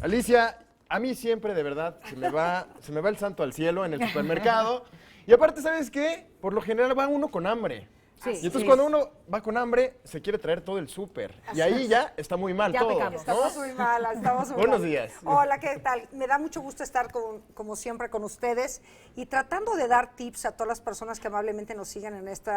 Alicia, a mí siempre, de verdad, se me va el santo al cielo en el supermercado. Y aparte, ¿sabes qué? Por lo general va uno con hambre. Sí, Y entonces sí. cuando uno va con hambre, se quiere traer todo el súper. Y ahí ya está muy mal Ya todo, pecamos. ¿no? Estamos muy malas, estamos muy Buenos mal. días. Hola, ¿qué tal? Me da mucho gusto estar como siempre con ustedes y tratando de dar tips a todas las personas que amablemente nos sigan en este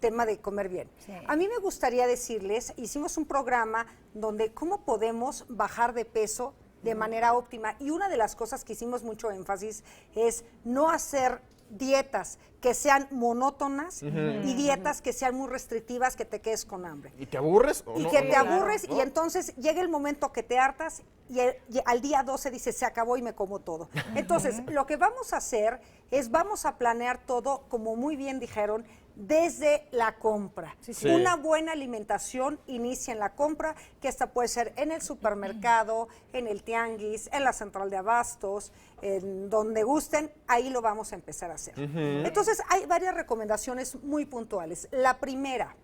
tema de comer bien. Sí. A mí me gustaría decirles, hicimos un programa donde cómo podemos bajar de peso de manera óptima y una de las cosas que hicimos mucho énfasis es no hacer dietas que sean monótonas y dietas que sean muy restrictivas, que te quedes con hambre. ¿Y te aburres o Y no? que te Claro, aburres ¿no? y entonces llega el momento que te hartas y al día 12 dices, se acabó y me como todo. Entonces, lo que vamos a hacer es vamos a planear todo, como muy bien dijeron, desde la compra. Sí. Una buena alimentación inicia en la compra, que esta puede ser en el supermercado, en el tianguis, en la central de abastos, en donde gusten, ahí lo vamos a empezar a hacer. Entonces, hay varias recomendaciones muy puntuales. La primera,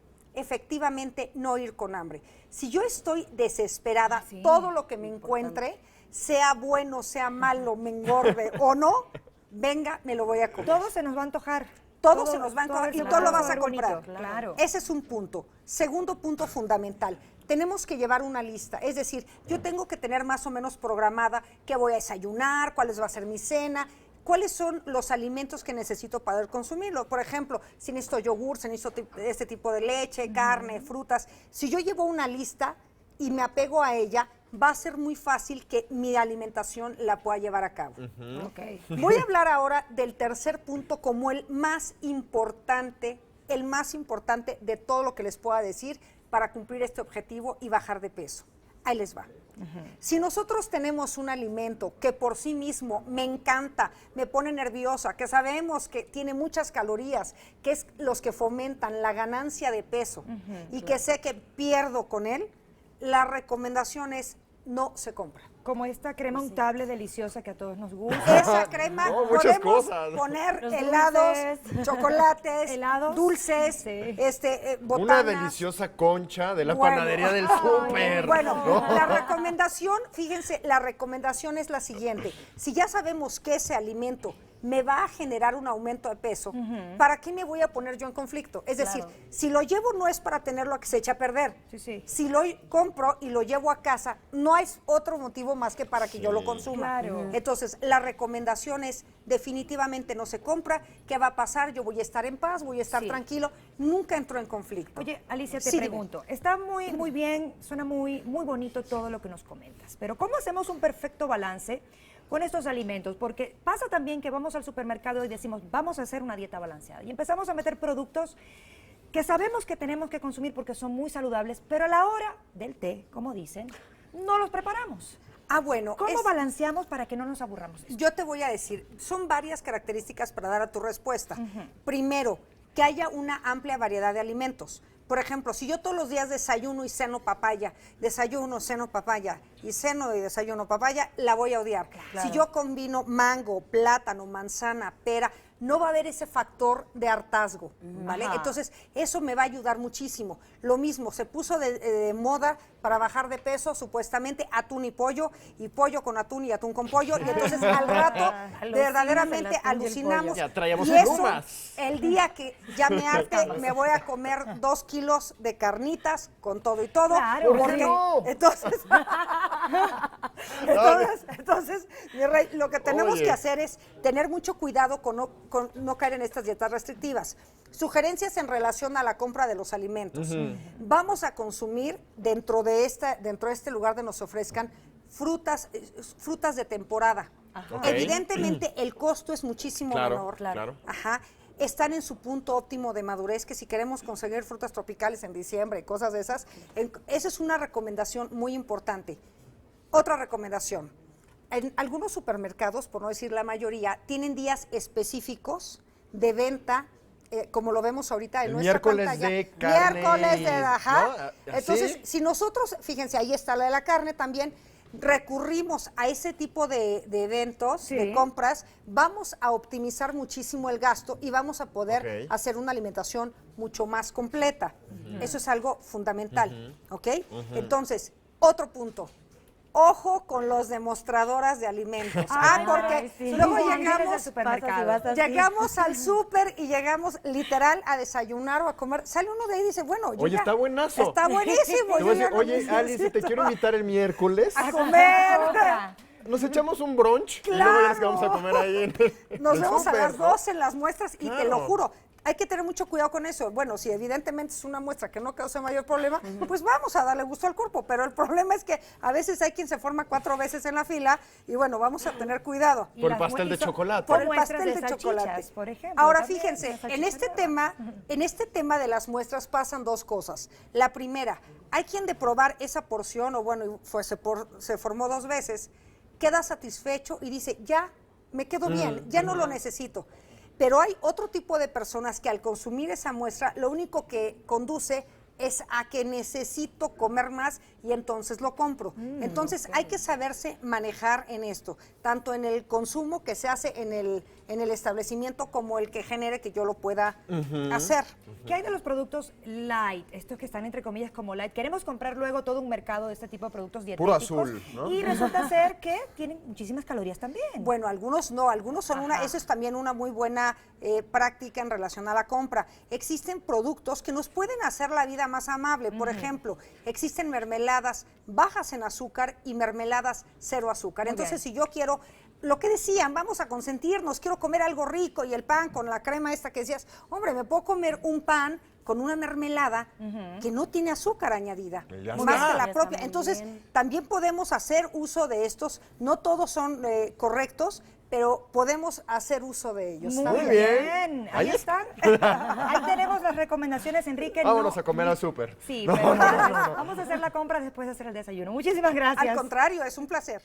efectivamente no ir con hambre. Si yo estoy desesperada, Sí, todo lo que me encuentre, sea bueno, sea malo, me engorde o no, venga, me lo voy a comer. Todo se nos va a antojar. Todo se nos va a encontrar y se todo nos lo va vas a ver bonito, comprar. Claro. Ese es un punto. Segundo punto fundamental. Tenemos que llevar una lista. Es decir, yo tengo que tener más o menos programada qué voy a desayunar, cuál va a ser mi cena, cuáles son los alimentos que necesito para poder consumirlo. Por ejemplo, si necesito yogur, si necesito este tipo de leche, carne, frutas. Si yo llevo una lista y me apego a ella, va a ser muy fácil que mi alimentación la pueda llevar a cabo. Ok. Voy a hablar ahora del tercer punto como el más importante de todo lo que les pueda decir para cumplir este objetivo y bajar de peso. Ahí les va. Si nosotros tenemos un alimento que por sí mismo me encanta, me pone nerviosa, que sabemos que tiene muchas calorías, que es los que fomentan la ganancia de peso y que sé que pierdo con él, la recomendación es no se compra. Como esta crema untable deliciosa que a todos nos gusta. Esa crema No, muchas podemos cosas. poner Los helados, dulces. chocolates, Helados. dulces, Sí. botanas. Una deliciosa concha de la Bueno. panadería del súper. Bueno, ¿no? la recomendación, fíjense, la recomendación es la siguiente. Si ya sabemos que ese alimento me va a generar un aumento de peso, ¿para qué me voy a poner yo en conflicto? Es decir, Claro. si lo llevo no es para tenerlo a que se eche a perder. Sí, sí. Si lo compro y lo llevo a casa, no hay otro motivo más que para que yo lo consuma. Claro. Entonces, la recomendación es definitivamente no se compra. ¿Qué va a pasar? Yo voy a estar en paz, voy a estar Sí. tranquilo, nunca entro en conflicto. Oye, Alicia, te Sí, dime. pregunto, está muy bien, suena muy bonito todo lo que nos comentas, pero ¿cómo hacemos un perfecto balance con estos alimentos? Porque pasa también que vamos al supermercado y decimos, vamos a hacer una dieta balanceada, y empezamos a meter productos que sabemos que tenemos que consumir porque son muy saludables, pero a la hora del té, como dicen, no los preparamos. Bueno, ¿Cómo balanceamos para que no nos aburramos de esto? yo te voy a decir, son varias características para dar a tu respuesta. Primero, que haya una amplia variedad de alimentos. Por ejemplo, si yo todos los días desayuno y ceno papaya, desayuno, ceno papaya y ceno y desayuno papaya, la voy a odiar. Claro. Si yo combino mango, plátano, manzana, pera, no va a haber ese factor de hartazgo, ¿vale? Ajá. Entonces, eso me va a ayudar muchísimo. Lo mismo, se puso de moda para bajar de peso, supuestamente, atún y pollo con atún y atún con pollo, y entonces al rato, Alucinas verdaderamente el atún y el alucinamos. pollo. Ya traíamos Y eso, plumas. el día que ya me harte, me voy a comer 2 kilos de carnitas con todo y todo. Claro, ¿por qué no? Entonces, mi rey, lo que tenemos Oye. que hacer es tener mucho cuidado con no caer en estas dietas restrictivas. Sugerencias en relación a la compra de los alimentos. Vamos a consumir dentro de este lugar donde nos ofrezcan frutas de temporada. Ok. Evidentemente el costo es muchísimo Claro, menor. claro. Ajá. Están en su punto óptimo de madurez, que si queremos conseguir frutas tropicales en diciembre y cosas de esas, esa es una recomendación muy importante. Otra recomendación. En algunos supermercados, por no decir la mayoría, tienen días específicos de venta, como lo vemos ahorita en El nuestra miércoles pantalla. de carne Miércoles y- de, ajá. ¿no? ¿Así? Entonces, si nosotros, fíjense, ahí está la de la carne también, recurrimos a ese tipo de eventos, Sí. de compras, vamos a optimizar muchísimo el gasto y vamos a poder Ok. hacer una alimentación mucho más completa. Eso es algo fundamental, ¿ok? Entonces, otro punto. ojo con los demostradoras de alimentos. Ay, Porque sí. luego Los ángeles del llegamos, supermercado. llegamos al súper y llegamos literal a desayunar o a comer. Sale uno de ahí y dice, bueno, yo Oye, ya- está buenazo. Está buenísimo. Te voy a yo ya decir, no oye, necesito. Alice, te quiero invitar el miércoles. A comer. Nos echamos un brunch y luego ya nos quedamos a comer ahí en el Nos vemos a súper, las ¿no? 2 en las muestras y te Claro. lo juro, hay que tener mucho cuidado con eso. Bueno, si evidentemente es una muestra que no causa mayor problema, pues vamos a darle gusto al cuerpo. Pero el problema es que a veces hay quien se forma 4 veces en la fila y bueno, vamos a tener cuidado. Y Por el las pastel de hizo- chocolate. Por Por el muestras pastel de salchichas, chocolate. por ejemplo. Ahora también, fíjense, la salchicha en este nueva. tema de las muestras pasan 2 cosas. La primera, hay quien de probar esa porción, o bueno, se formó 2 veces, queda satisfecho y dice, ya me quedo bien, ya no lo necesito. Pero hay otro tipo de personas que al consumir esa muestra, lo único que conduce es a que necesito comer más y entonces lo compro. Entonces hay que saberse manejar en esto, tanto en el consumo que se hace en el establecimiento como el que genere que yo lo pueda hacer. ¿Qué hay de los productos light? Estos que están entre comillas como light. Queremos comprar luego todo un mercado de este tipo de productos Puro dietéticos. azul, ¿no? Y resulta ser que tienen muchísimas calorías también. Bueno, algunos no, algunos son eso es también una muy buena práctica en relación a la compra. Existen productos que nos pueden hacer la vida más amable. Por ejemplo, existen mermeladas bajas en azúcar y mermeladas 0 azúcar. Muy Entonces, bien. si yo quiero, lo que decían, vamos a consentirnos, quiero comer algo rico y el pan con la crema esta que decías, hombre, me puedo comer un pan con una mermelada que no tiene azúcar añadida, Y ya más está. que Ya la está propia. muy Entonces, bien. también podemos hacer uso de estos, no todos son correctos, pero podemos hacer uso de ellos. Muy Muy bien. bien. Ahí Ahí están. Ahí tenemos las recomendaciones, Enrique. Vámonos No- a comer al súper. Sí, No, pero no, no, no. vamos a hacer la compra después de hacer el desayuno. Muchísimas gracias. Al contrario, es un placer.